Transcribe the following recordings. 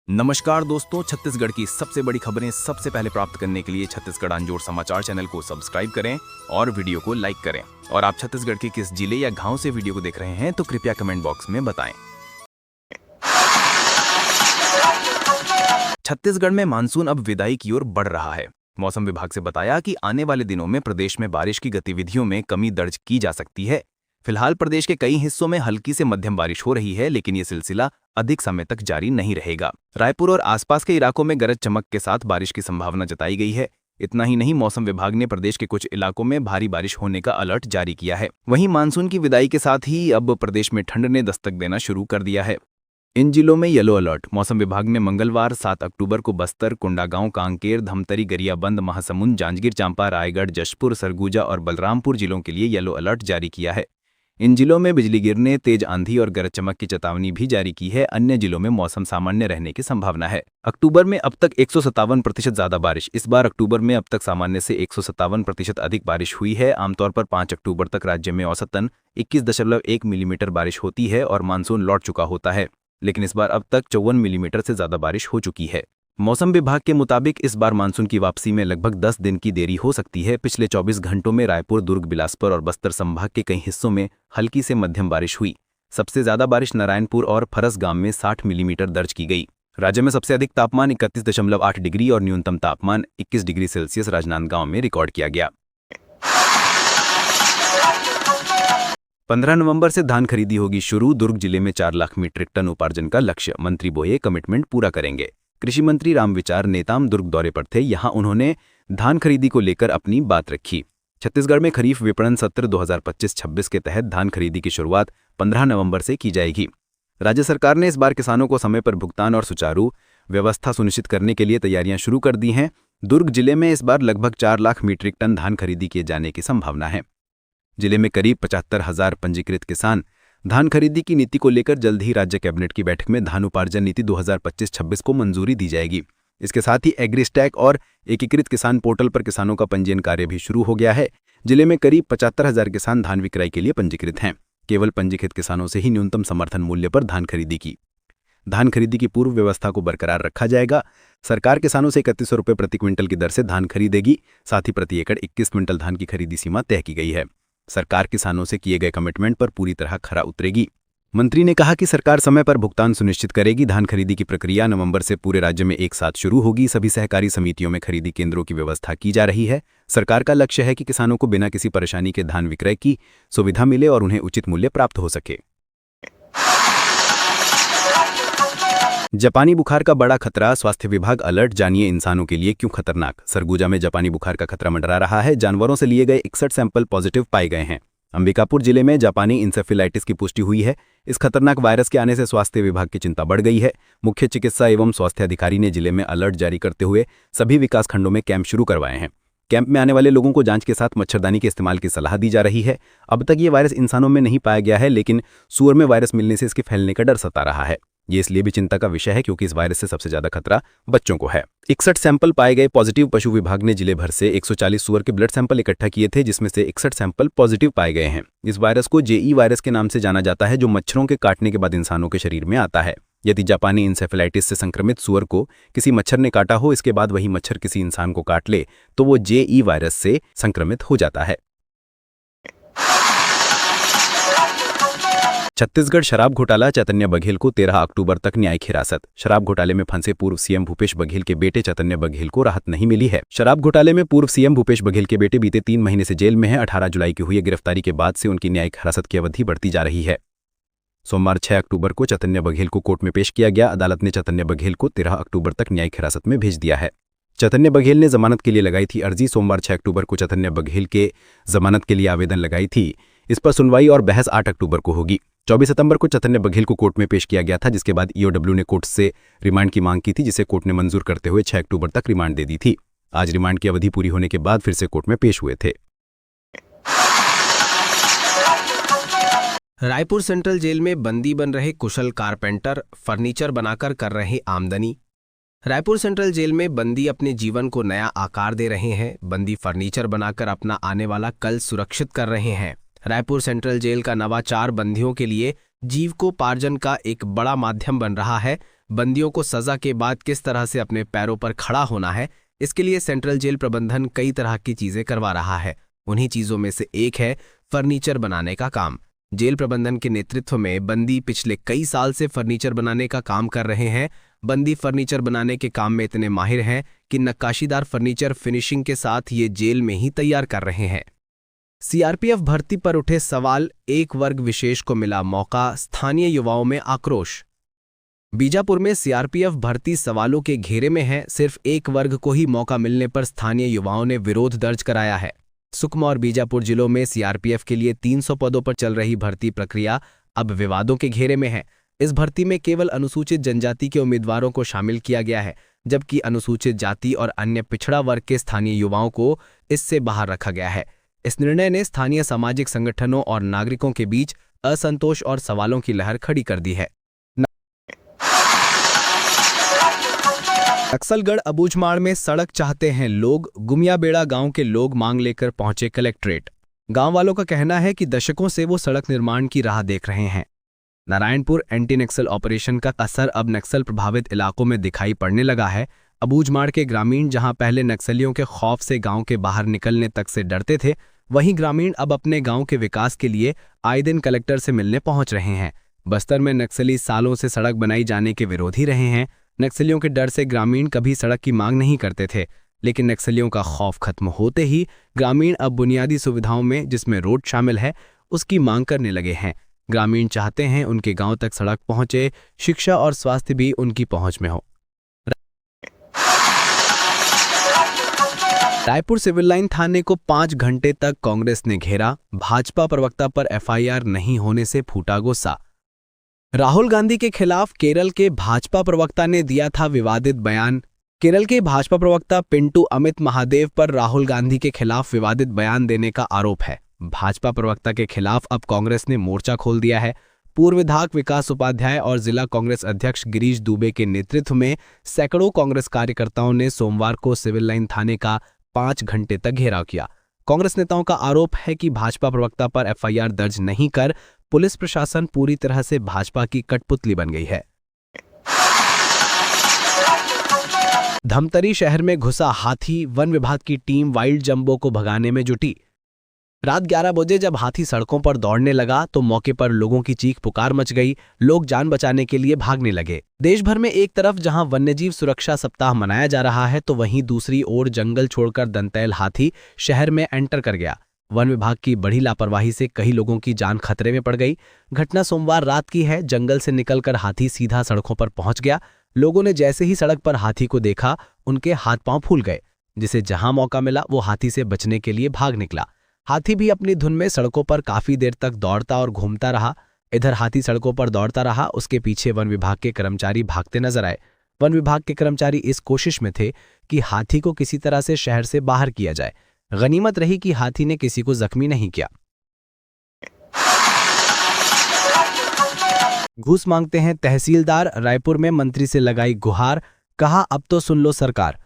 नमस्कार दोस्तों, छत्तीसगढ़ की सबसे बड़ी खबरें सबसे पहले प्राप्त करने के लिए छत्तीसगढ़ अंजोर समाचार चैनल को सब्सक्राइब करें और वीडियो को लाइक करें। और आप छत्तीसगढ़ के किस जिले या गांव से वीडियो को देख रहे हैं तो कृपया कमेंट बॉक्स में बताएं। छत्तीसगढ़ में मानसून अब विदाई की ओर बढ़ रहा है। मौसम विभाग से बताया कि आने वाले दिनों में प्रदेश में बारिश की गतिविधियों में कमी दर्ज की जा सकती है। फिलहाल प्रदेश के कई हिस्सों में हल्की से मध्यम बारिश हो रही है, लेकिन ये सिलसिला अधिक समय तक जारी नहीं रहेगा। रायपुर और आसपास के इलाकों में गरज चमक के साथ बारिश की संभावना जताई गई है। इतना ही नहीं, मौसम विभाग ने प्रदेश के कुछ इलाकों में भारी बारिश होने का अलर्ट जारी किया है। वहीं मानसून की विदाई के साथ ही अब प्रदेश में ठंड ने दस्तक देना शुरू कर दिया है। इन जिलों में येलो अलर्ट। मौसम विभाग ने मंगलवार 7 अक्टूबर को बस्तर, कोंडागांव, कांकेर, धमतरी, गरियाबंद, महासमुंद, जांजगीर चांपा, रायगढ़, जशपुर, सरगुजा और बलरामपुर जिलों के लिए येलो अलर्ट जारी किया है। इन जिलों में बिजली गिरने, तेज आंधी और गरज चमक की चेतावनी भी जारी की है। अन्य जिलों में मौसम सामान्य रहने की संभावना है। अक्टूबर में अब तक 157% ज्यादा बारिश। इस बार अक्टूबर में अब तक सामान्य से 157% अधिक बारिश हुई है। आमतौर पर 5 अक्टूबर तक राज्य में औसतन 21.1 मिलीमीटर बारिश होती है और मानसून लौट चुका होता है, लेकिन इस बार अब तक 54 मिलीमीटर से ज्यादा बारिश हो चुकी है। मौसम विभाग के मुताबिक इस बार मानसून की वापसी में लगभग 10 दिन की देरी हो सकती है। पिछले 24 घंटों में रायपुर, दुर्ग, बिलासपुर और बस्तर संभाग के कई हिस्सों में हल्की से मध्यम बारिश हुई। सबसे ज्यादा बारिश नारायणपुर और फरसगाम में 60 मिलीमीटर दर्ज की गई। राज्य में सबसे अधिक तापमान 31.8 डिग्री और न्यूनतम तापमान 21 डिग्री सेल्सियस राजनांदगांव में रिकॉर्ड किया गया। 15 नवंबर से धान खरीदी होगी शुरू। दुर्ग जिले में 4 लाख मीट्रिक टन उपार्जन का लक्ष्य। मंत्री बोये कमिटमेंट पूरा करेंगे। कृषि मंत्री रामविचार नेताम दुर्ग दौरे पर थे। यहां उन्होंने धान खरीदी को लेकर अपनी बात रखी। छत्तीसगढ़ में खरीफ विपणन सत्र 2025-26 के तहत धान खरीदी की शुरुआत 15 नवंबर से की जाएगी। राज्य सरकार ने इस बार किसानों को समय पर भुगतान और सुचारू व्यवस्था सुनिश्चित करने के लिए तैयारियां शुरू कर दी हैं। दुर्ग जिले में इस बार लगभग 4 लाख मीट्रिक टन धान खरीदी किए जाने की संभावना है। जिले में करीब 75,000 पंजीकृत किसान धान खरीदी की नीति को लेकर जल्द ही राज्य कैबिनेट की बैठक में धान उपार्जन नीति 2025-26 को मंजूरी दी जाएगी। इसके साथ ही एग्रीस्टैक और एकीकृत किसान पोर्टल पर किसानों का पंजीयन कार्य भी शुरू हो गया है। जिले में करीब 75,000 किसान धान विक्रय के लिए पंजीकृत हैं। केवल पंजीकृत किसानों से ही न्यूनतम समर्थन मूल्य पर धान खरीदी की पूर्व व्यवस्था को बरकरार रखा जाएगा। सरकार किसानों से 3100 रुपये प्रति क्विंटल की दर से धान खरीदेगी। साथ ही प्रति एकड़ 21 क्विंटल धान की खरीदी सीमा तय की गई है। सरकार किसानों से किए गए कमिटमेंट पर पूरी तरह खरा उतरेगी। मंत्री ने कहा कि सरकार समय पर भुगतान सुनिश्चित करेगी। धान खरीदी की प्रक्रिया नवंबर से पूरे राज्य में एक साथ शुरू होगी। सभी सहकारी समितियों में खरीदी केंद्रों की व्यवस्था की जा रही है। सरकार का लक्ष्य है कि किसानों को बिना किसी परेशानी के धान विक्रय की सुविधा मिले और उन्हें उचित मूल्य प्राप्त हो सके। जापानी बुखार का बड़ा खतरा। स्वास्थ्य विभाग अलर्ट। जानिए इंसानों के लिए क्यों खतरनाक। सरगुजा में जापानी बुखार का खतरा मंडरा रहा है। जानवरों से लिए गए 61 सैंपल पॉजिटिव पाए गए हैं। अंबिकापुर जिले में जापानी इंसेफेलाइटिस की पुष्टि हुई है। इस खतरनाक वायरस के आने से स्वास्थ्य विभाग की चिंता बढ़ गई है। मुख्य चिकित्सा एवं स्वास्थ्य अधिकारी ने जिले में अलर्ट जारी करते हुए सभी विकासखंडों में कैंप शुरू करवाए हैं। कैंप में आने वाले लोगों को जांच के साथ मच्छरदानी के इस्तेमाल की सलाह दी जा रही है। अब तक ये वायरस इंसानों में नहीं पाया गया है, लेकिन सूअर में वायरस मिलने से इसके फैलने का डर सता रहा है। ये इसलिए भी चिंता का विषय है क्योंकि इस वायरस से सबसे ज्यादा खतरा बच्चों को है। 61 सैंपल पाए गए पॉजिटिव। पशु विभाग ने जिले भर से 140 सूअर के ब्लड सैंपल इकट्ठा किए थे, जिसमें से 61 सैंपल पॉजिटिव पाए गए हैं। इस वायरस को जेई वायरस के नाम से जाना जाता है, जो मच्छरों के काटने के बाद इंसानों के शरीर में आता है। यदि जापानी इंसेफेलाइटिस से संक्रमित सूअर को किसी मच्छर ने काटा हो, इसके बाद वही मच्छर किसी इंसान को काट ले तो वो जेई वायरस से संक्रमित हो जाता है। छत्तीसगढ़ शराब घोटाला। चैतन्य बघेल को 13 अक्टूबर तक न्यायिक हिरासत। शराब घोटाले में फंसे पूर्व सीएम भूपेश बघेल के बेटे चैतन्य बघेल को राहत नहीं मिली है। शराब घोटाले में पूर्व सीएम भूपेश बघेल के बेटे बीते 3 महीने से जेल में है। 18 जुलाई की हुई गिरफ्तारी के बाद से उनकी न्यायिक हिरासत की अवधि बढ़ती जा रही है। सोमवार 6 अक्टूबर को चैतन्य बघेल को कोर्ट में पेश किया गया। अदालत ने चैतन्य बघेल को 13 अक्टूबर तक न्यायिक हिरासत में भेज दिया है। चैतन्य बघेल ने जमानत के लिए लगाई थी अर्जी। सोमवार 6 अक्टूबर को चैतन्य बघेल के जमानत के लिए आवेदन लगाई थी। इस पर सुनवाई और बहस 8 अक्टूबर को होगी। 24 सितंबर को चैतन्य बघेल को कोर्ट में पेश किया गया था, जिसके बाद ईओडब्ल्यू ने कोर्ट से रिमांड की मांग की थी, जिसे कोर्ट ने मंजूर करते हुए 6 अक्टूबर तक रिमांड दे दी थी। आज रिमांड की अवधि पूरी होने के बाद फिर से कोर्ट में पेश हुए थे। रायपुर सेंट्रल जेल में बंदी बन रहे कुशल कारपेंटर फर्नीचर बनाकर कर रहे आमदनी। रायपुर सेंट्रल जेल में बंदी अपने जीवन को नया आकार दे रहे हैं। बंदी फर्नीचर बनाकर अपना आने वाला कल सुरक्षित कर रहे हैं। रायपुर सेंट्रल जेल का नवाचार बंदियों के लिए जीविकोपार्जन का एक बड़ा माध्यम बन रहा है। बंदियों को सजा के बाद किस तरह से अपने पैरों पर खड़ा होना है, इसके लिए सेंट्रल जेल प्रबंधन कई तरह की चीजें करवा रहा है। उन्हीं चीजों में से एक है फर्नीचर बनाने का काम। जेल प्रबंधन के नेतृत्व में बंदी पिछले कई साल से फर्नीचर बनाने का काम कर रहे हैं। बंदी फर्नीचर बनाने के काम में इतने माहिर हैं कि नक्काशीदार फर्नीचर फिनिशिंग के साथ ये जेल में ही तैयार कर रहे हैं। सीआरपीएफ भर्ती पर उठे सवाल, एक वर्ग विशेष को मिला मौका, स्थानीय युवाओं में आक्रोश। बीजापुर में सीआरपीएफ भर्ती सवालों के घेरे में है। सिर्फ एक वर्ग को ही मौका मिलने पर स्थानीय युवाओं ने विरोध दर्ज कराया है। सुकमा और बीजापुर जिलों में सीआरपीएफ के लिए 300 पदों पर चल रही भर्ती प्रक्रिया अब विवादों के घेरे में है। इस भर्ती में केवल अनुसूचित जनजाति के उम्मीदवारों को शामिल किया गया है, जबकि अनुसूचित जाति और अन्य पिछड़ा वर्ग के स्थानीय युवाओं को इससे बाहर रखा गया है। इस निर्णय ने स्थानीय सामाजिक संगठनों और नागरिकों के बीच असंतोष और सवालों की लहर खड़ी कर दी है। नक्सलगढ़ अबूझमाड़ में सड़क चाहते हैं लोग, गुमियाबेड़ा गांव के लोग मांग लेकर पहुंचे कलेक्ट्रेट। गांव वालों का कहना है कि दशकों से वो सड़क निर्माण की राह देख रहे हैं। नारायणपुर एंटी नक्सल ऑपरेशन का असर अब नक्सल प्रभावित इलाकों में दिखाई पड़ने लगा है। अबूझमाड़ के ग्रामीण जहां पहले नक्सलियों के खौफ से गांव के बाहर निकलने तक से डरते थे, वहीं ग्रामीण अब अपने गांव के विकास के लिए आए दिन कलेक्टर से मिलने पहुंच रहे हैं। बस्तर में नक्सली सालों से सड़क बनाई जाने के विरोधी रहे हैं। नक्सलियों के डर से ग्रामीण कभी सड़क की मांग नहीं करते थे, लेकिन नक्सलियों का खौफ खत्म होते ही ग्रामीण अब बुनियादी सुविधाओं में, जिसमें रोड शामिल है, उसकी मांग करने लगे हैं। ग्रामीण चाहते हैं उनके गांव तक सड़क पहुंचे, शिक्षा और स्वास्थ्य भी उनकी पहुंच में हो। रायपुर सिविल लाइन थाने को 5 घंटे तक कांग्रेस ने घेरा। भाजपा प्रवक्ता पर एफआईआर नहीं होने से फूटा गुस्सा। राहुल गांधी के खिलाफ केरल के भाजपा प्रवक्ता ने दिया था विवादित बयान। केरल के भाजपा प्रवक्ता पिंटू अमित महादेव पर राहुल गांधी के खिलाफ विवादित बयान देने का आरोप है। भाजपा प्रवक्ता के खिलाफ अब कांग्रेस ने मोर्चा खोल दिया है। पूर्व विधायक विकास उपाध्याय और जिला कांग्रेस अध्यक्ष गिरीश दुबे के नेतृत्व में सैकड़ों कांग्रेस कार्यकर्ताओं ने सोमवार को सिविल लाइन थाने का 5 घंटे तक घेराव किया। कांग्रेस नेताओं का आरोप है कि भाजपा प्रवक्ता पर एफआईआर दर्ज नहीं कर पुलिस प्रशासन पूरी तरह से भाजपा की कठपुतली बन गई है। धमतरी शहर में घुसा हाथी, वन विभाग की टीम वाइल्ड जंबो को भगाने में जुटी। रात 11 बजे जब हाथी सड़कों पर दौड़ने लगा तो मौके पर लोगों की चीख पुकार मच गई। लोग जान बचाने के लिए भागने लगे। देश भर में एक तरफ जहां वन्यजीव सुरक्षा सप्ताह मनाया जा रहा है, तो वहीं दूसरी ओर जंगल छोड़कर दंतैल हाथी शहर में एंटर कर गया। वन विभाग की बड़ी लापरवाही से कई लोगों की जान खतरे में पड़ गई। घटना सोमवार रात की है। जंगल से निकलकर हाथी सीधा सड़कों पर पहुंच गया। लोगों ने जैसे ही सड़क पर हाथी को देखा, उनके हाथ पांव फूल गए। जिसे जहां मौका मिला वो हाथी से बचने के लिए भाग निकला। हाथी भी अपनी धुन में सड़कों पर काफी देर तक दौड़ता और घूमता रहा। इधर हाथी सड़कों पर दौड़ता रहा, उसके पीछे वन विभाग के कर्मचारी भागते नजर आए। वन विभाग के कर्मचारी इस कोशिश में थे कि हाथी को किसी तरह से शहर से बाहर किया जाए। गनीमत रही कि हाथी ने किसी को जख्मी नहीं किया। घूस मांगते हैं तहसीलदार, रायपुर में मंत्री से लगाई गुहार, कहा अब तो सुन लो सरकार।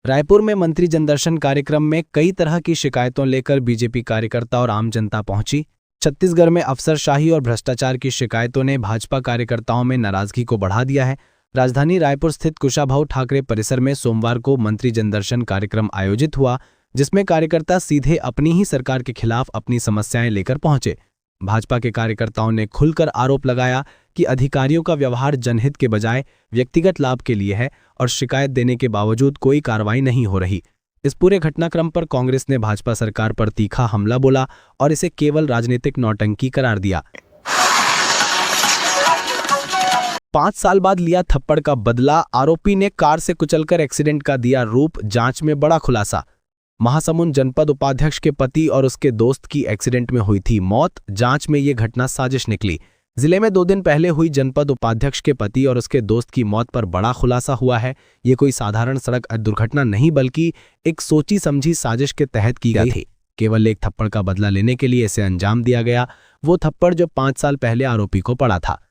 रायपुर में मंत्री जनदर्शन कार्यक्रम में कई तरह की शिकायतों लेकर बीजेपी कार्यकर्ता और आम जनता पहुंची। छत्तीसगढ़ में अफसरशाही और भ्रष्टाचार की शिकायतों ने भाजपा कार्यकर्ताओं में नाराजगी को बढ़ा दिया है। राजधानी रायपुर स्थित कुशाभाऊ ठाकरे परिसर में सोमवार को मंत्री जनदर्शन कार्यक्रम आयोजित हुआ, जिसमें कार्यकर्ता सीधे अपनी ही सरकार के खिलाफ अपनी समस्याएं लेकर पहुंचे। भाजपा के कार्यकर्ताओं ने खुलकर आरोप लगाया कि अधिकारियों का व्यवहार जनहित के बजाय व्यक्तिगत लाभ के लिए है और शिकायत देने के बावजूद कोई कार्रवाई नहीं हो रही। इस पूरे घटनाक्रम पर कांग्रेस ने भाजपा सरकार पर तीखा हमला बोला और इसे केवल राजनीतिक नौटंकी करार दिया। 5 साल बाद लिया थप्पड़ का बदला, आरोपी ने कार से कुचलकर एक्सीडेंट का दिया रूप, जांच में बड़ा खुलासा। महासमुंद जनपद उपाध्यक्ष के पति और उसके दोस्त की एक्सीडेंट में हुई थी मौत। जांच में ये घटना साजिश निकली। जिले में 2 दिन पहले हुई जनपद उपाध्यक्ष के पति और उसके दोस्त की मौत पर बड़ा खुलासा हुआ है। ये कोई साधारण सड़क दुर्घटना नहीं बल्कि एक सोची समझी साजिश के तहत की गई थी। केवल एक थप्पड़ का बदला लेने के लिए इसे अंजाम दिया गया, वो थप्पड़ जो 5 साल पहले आरोपी को पड़ा था।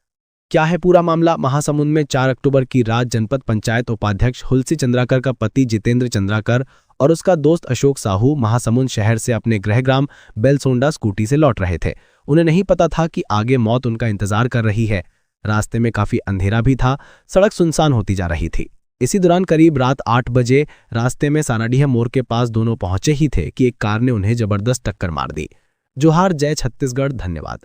क्या है पूरा मामला? महासमुंद में 4 अक्टूबर की रात जनपद पंचायत उपाध्यक्ष हुलसी चंद्राकर का पति जितेंद्र चंद्राकर और उसका दोस्त अशोक साहू महासमुंद शहर से अपने गृहग्राम बेलसोंडा स्कूटी से लौट रहे थे। उन्हें नहीं पता था कि आगे मौत उनका इंतजार कर रही है। रास्ते में काफी अंधेरा भी था, सड़क सुनसान होती जा रही थी। इसी दौरान करीब रात 8 बजे रास्ते में साराडीह मोड़ के पास दोनों पहुंचे ही थे कि एक कार ने उन्हें जबरदस्त टक्कर मार दी। जोहार, जय छत्तीसगढ़, धन्यवाद।